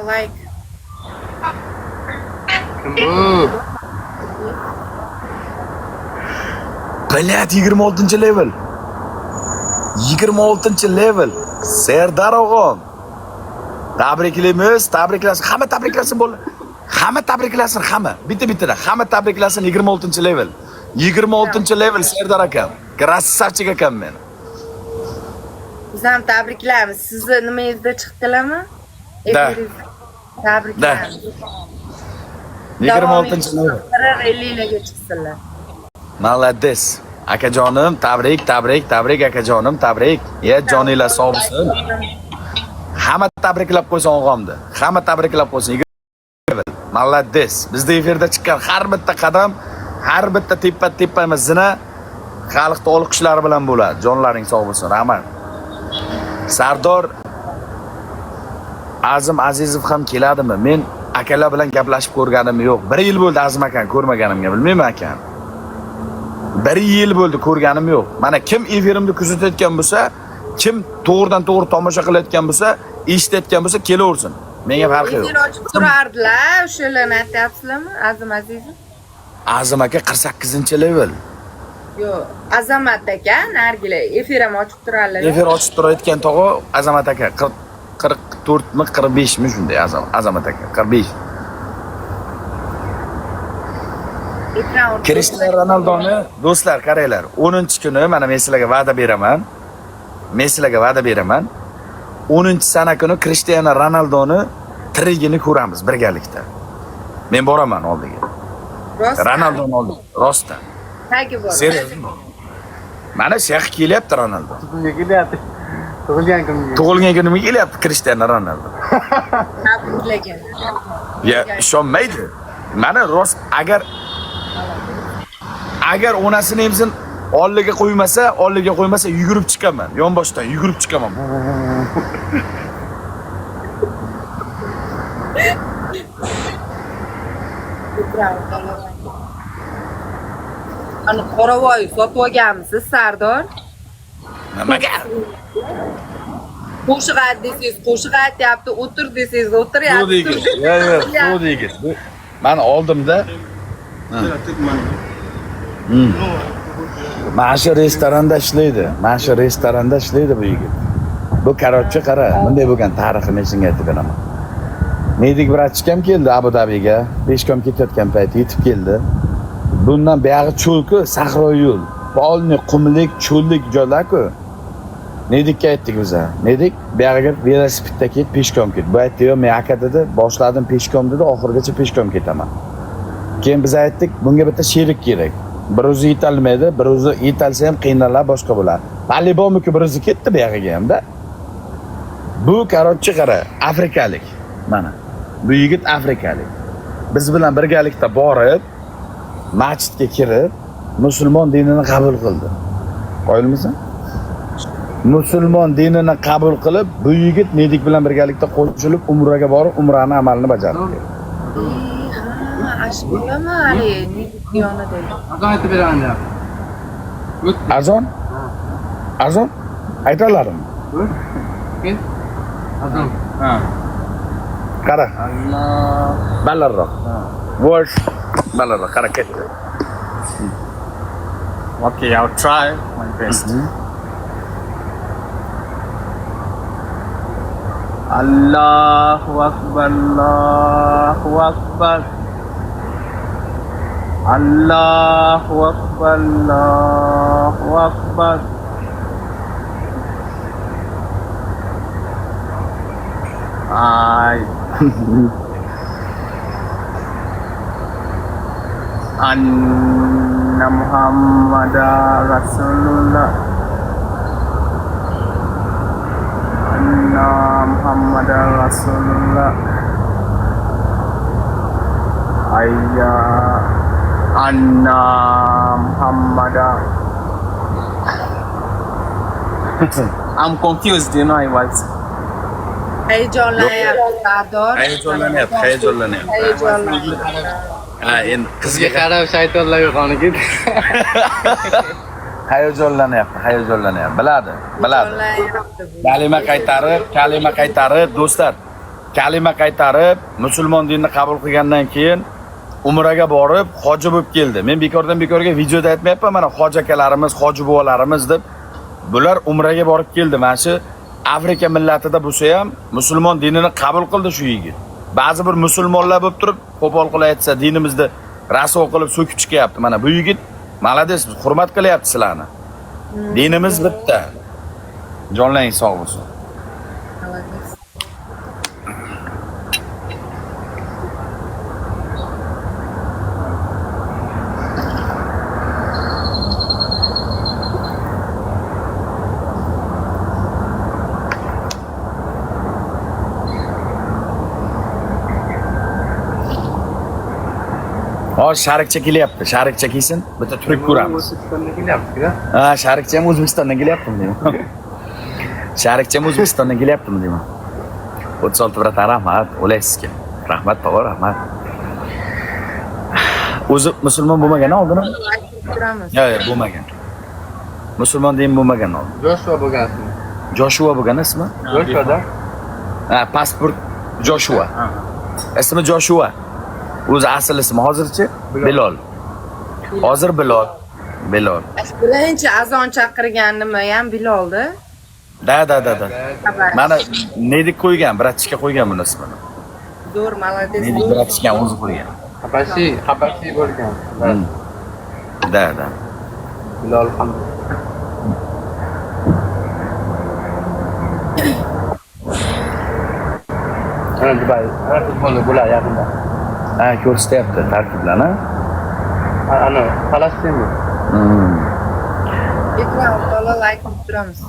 Like Блядь, 26-level. 26-level. Serdar o'g'im. Tabriklaymiz, tabriklasin. Hamma tabriklasin bo'ldi. Hamma tabriklasin, hamma. Bitta-bittadan. Hamma tabriklasin 26-level. 26-level Serdar akam. Krassavchik akam men. biz ham tabriklaymiz. Sizni nimangizda chiqdilarmi? Da. Tabriklaymiz. 26-level. 50larga chiqsinlar. Malades. Akajonim, tabrik akajonim, tabrik. Ya joninglar sog' bo'lsin. Hamma tabriklab qo'ysin o'g'amni. Hamma tabriklab qo'ysin. Malades. Bizda efirda chiqqan har bitta qadam, har bitta teppa-teppamizni xalqning olqishlari bilan bo'ladi. Jonlaring sog' bo'lsin. Rahmat. Sardor Azim Azizov ham keladimi? Men akalar bilan gaplashib ko'rganim yo'q. 1 yil bo'ldi Azim akani ko'rmaganimga, bilmayman akan. 1 yil bo'ldi ko'rganim yo'q. Mana kim efirimni kuzatayotgan bo'lsa, kim to'g'ridan-to'g'ri tomosha qilayotgan bo'lsa, eshitayotgan bo'lsa, kelaversin. Menga farqi yo'q. Efir ochib turardilar, o'shalarni aytyapsizlarmi? Azim Azizov? Azim aka 48-level. Yo'q, Azamat aka, nargilar efir ham ochib turarlar. Efir ochib turayotgan tog'i Azamat aka 44mi 45mi shunday Azamat aka 45. Cristiano Ronaldoni do'stlar, qaranglar, 10-kuni mana men sizlarga va'da beraman. 10-sana kuni Cristiano Ronaldoni tirigini ko'ramiz birgalikda. Men boraman oldiga. Ronaldoni oldiga, rostdan. Tagi bor. Seriyozmi? Mana shayx kelyapti Ronaldo. Kelyapti. Tug'ilgan kunimga kelyapti Cristiano Ronaldo. Tabriklagan. Ya, ishonmaydi. Mana rost agar onasini emsin oldiga qo'ymasa yugurib chiqaman. Yonboshdan yugurib chiqaman. Ani qoravoy sotib olganmisiz, Sardor? Nimaga? Qo'shiq ayt desangiz, qo'shiq aytyapti, o'tir desangiz, o'tiryapti. Suvdingiz. Yo'q, suvdingiz. Men oldimda Mana shu restoranda ishlaydi bu yigit. Bu korotchi qara, bunday bo'lgan tarixini senga aytib beraman. Medik vrachkam keldi Abu Dabiga, peshkom ketayotgan payti yetib keldi. Bundan buyog'i cho'lku, sahro yo'l. Polni qumlik, cho'llik joylar-ku. Nedikka aytdik biz. Nedik buyog'iga velosipedda ket, peshkom ket. Bu aytdi, "Yo'q, men aka dedi, boshladim peshkom dedi, oxirigacha peshkom ketaman." Keyin biz aytdik, bunga bitta sherik kerak. Bir o'zi yetalmaydi, bir o'zi yetalsa ham qiynallar boshqa bo'ladi. Balibomiki bir o'zi ketdi bu yerga hamda. Bu korotchi qara, afrikalik. Mana. Bu yigit afrikalik. Biz bilan birgalikda borib, masjidga kirib, musulmon dinini qabul qildi. Qo'yilmisan? Musulmon dinini qabul qilib, bu yigit Nedik bilan birgalikda qo'shilib umraga borib, umrani amalini bajardi. Ashbulama hali yonida. Azon aytib beraman deyapti. Azon? Azon? Aytalarim. Kel. Azon. Ha. Qara. Allah. Balarroq. Vosh. Balarroq qara ketdi. Okay, I'll try my best. Allahu Akbar, Allahu Akbar. Allahu Akbar, Allahu Akbar. Ay. Anna Muhammadar Rasulullah. Anna Muhammadar Rasulullah. Ayya Anna Muhammadar. I'm confused, you know, I was. Hayajonlanyapti, Sardor. Hayajonlanyapti. Ha, endi qizga qarab shaytonlarga qoni ketdi. hayajonlanyapti. Biladi. Kalima qaytarib, do'stlar. kalima qaytarib, musulmon dinini qabul qilgandan keyin umraga borib, hoji bo'lib keldi. Men bekordan bekorga videoda aytmayapman, mana hoji akalarimiz, hoji buvalarimiz deb bular umraga borib keldi. Mana shu Afrika millatida bo'lsa ham musulmon dinini qabul qildi shu yigit. Ba'zi bir musulmonlar bo'lib turib, qo'pol qilib aytsa, dinimizni rasvo qilib so'kib chiqyapti. Mana bu yigit malades, hurmat qilyapti sizlarni. Dinimiz bitta. Jonlaring sog' bo'lsin. Hozir sharikcha kelyapti. Sharikcha kelsin, bitta turib ko'ramiz. O'zbekistondan kelyapti-ku. Ha, sharikcha ham O'zbekistondan kelyaptimi deyman. Sharikcha ham O'zbekistondan kelyaptimi deyman. 36 birata rahmat, o'laysizga. Rahmat, tog'a, rahmat. O'zi musulmon bo'lmagan oldin? Turamiz. Yo'q, bo'lmagan. Musulmon din bo'lmagan oldin. Joshua bo'lgan. Joshua bo'lgan ismi? Joshuada. Ha, pasport Joshua. Ismi Joshua. O'zi asl ismi hozirchi Bilol. Hozir Bilol. Bilol. Birinchi azon chaqirganimi ham Biloldi. Da. Mana Nedik qo'ygan, bratchika qo'ygan buni ismini. Zo'r, malades. Nedik bratchika o'zi qo'ygan. Habashi bo'lgan. Da. Bilol ham. Ana Dubai. Ana futbolda bo'lar yaqinda. Ha, ko'rsatyapti tarkiblarni. Ana Falastinmi? Ekran orqali like qilib turamiz.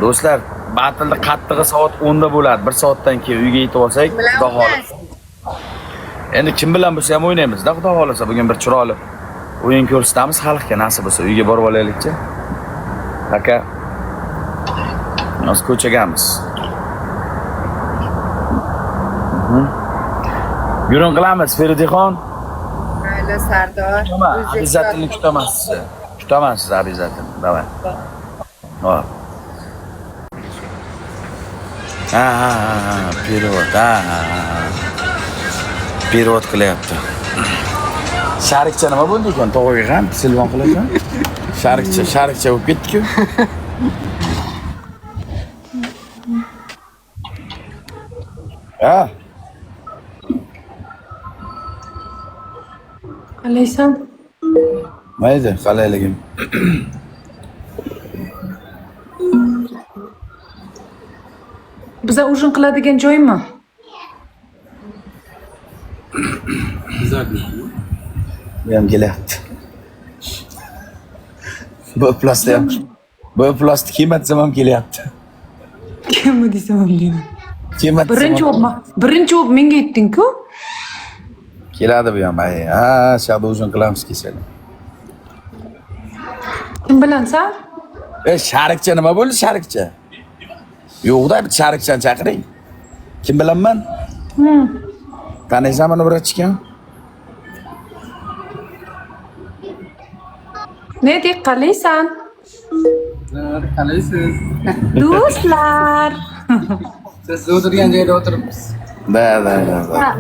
Do'stlar, batilda qattig'i soat 10 da bo'ladi. 1 soatdan keyin uyga yetib olsak, xudo xolasa. Endi kim bilan bo'lsa ham o'ynaymiz-da, xudo xolasa. Bugun bir chiroyli o'yin ko'rsatamiz, xalqqa nasib bo'lsa. Uyga borib olaylikchi. Aka. Nos ko'chagamiz. Yurun qilamiz, Feridixon. Mayli, Sardor. Abizatini kutaman sizni. Kutaman sizni abizatini. Davay. Hop. Ha, perevod. Perevod qilyapti. Sharikcha nima bo'ldi ekan? Tog'aga ham telefon qilasan. Sharikcha bo'lib ketdi-ku. Ha. Qalaysan? Mayli, qalayligim. Biza ujin qiladigan joymi? Bu ham kelyapti. Bu plastik kiymatsam ham kelyapti. Kimmi desam ham deyman. Kiymatsam. Birinchi o'p menga aytding-ku. Keladi bu ham. Ha, shahda uzun qilamiz kesalar. Kim bilan san? Sharikcha nima bo'ldi sharikcha? Yo'qda bir sharikchani chaqiring. Kim bilanman? Taniysanmi uni biratchikan? Ne deb qalaysan? Qalaysiz? Do'stlar. Siz o'tirgan joyda o'tiribsiz. Da.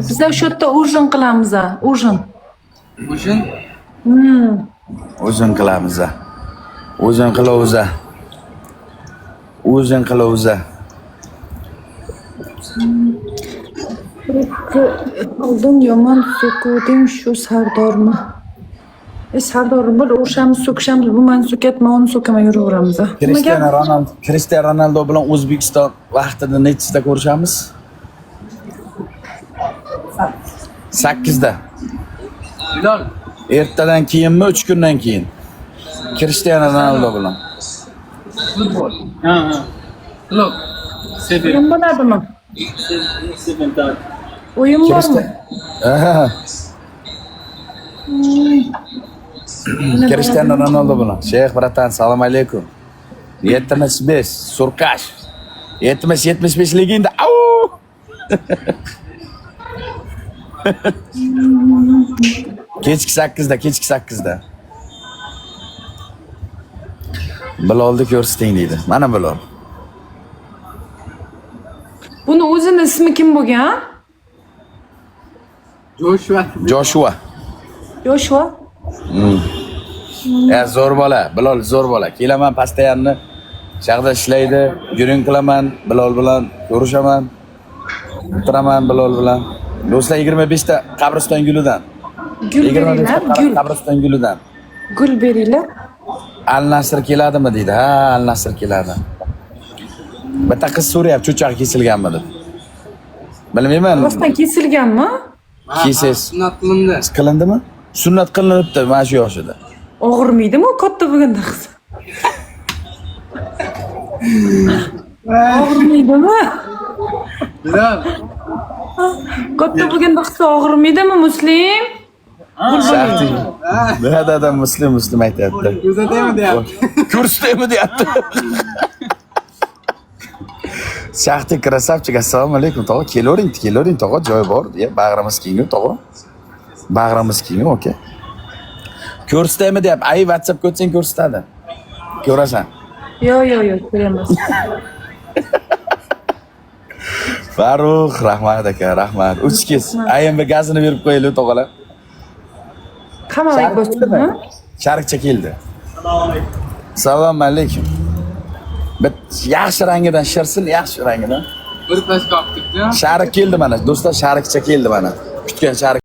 Biza o'sha yerda ujin qilamiz, ujin. Ujin? Uzun qilamiz. Uzun qilamiz. Oldin yomon so'kuvding shu Sardorni. Sardor bir o'shamiz so'kishamiz, bu meni so'katma, uni so'kaman yuraveramiz. Cristiano Ronaldo bilan O'zbekiston vaqtida nechta ko'rishamiz? 8da. Bilol. Ertadan keyinmi, 3 kundan keyin? Cristiano Ronaldo bilan. Futbol. Ha. Look. O'yin bo'ladimi? O'yin bormi? Aha. Cristiano Ronaldo bilan. Sheyx bratan, salom alaykum. 75 Surkash. 70-75 ligingda. Au! Kechki 8da. Bilolni ko'rsating deydi. Mana Bilol. Buni o'zini ismi kim bo'lgan? Joshua. Joshua. Joshua. Zo'r bola, Bilol zo'r bola. Kelaman postoyanni shaqda ishlaydi, yuring qilaman, Bilol bilan ko'rishaman. O'tiraman Bilol bilan. Do'stlar 25 ta qabriston gulidan. Gul 25 beringlar, ta gul. qabriston gulidan. Gul beringlar. Al Nasr keladimi deydi. Ha, Al Nasr keladi. Bitta qiz so'rayapti, cho'chaq kesilganmi deb. Bilmayman. Rostdan kesilganmi? Kesiz. Sunnat qilindi. Qilindimi? Sunnat qilinibdi mana shu yoshida. Og'irmaydimi katta bo'lganda qiz? Og'irmaydimi? Bilal. Katta bo'lganda qiz og'irmaydimi Muslim? Shahti. Da muslim aytyapti. Ko'rsataymi deyapti. Ko'rsataymi deyapti. Shahti krasavchik, assalomu alaykum tog'a, kelavering tog'a, joy bor deya bag'rimiz kengmi tog'a. Bag'rimiz kengmi, okey. Ko'rsataymi deyapti. Ay WhatsApp ko'rsang ko'rsatadi. Ko'rasan. Yo'q, ko'ramas. Farruh, rahmat aka, rahmat. Uchikiz. Ayam bir gazini berib qo'yaylik tog'alar. Qamalak bo'lsinmi? Sharikcha keldi. Assalomu alaykum. Bir yaxshi rangidan shirsin, yaxshi rangidan. Bir pastga olib ketdi. Sharik keldi mana. Do'stlar, sharikcha keldi mana. Kutgan sharik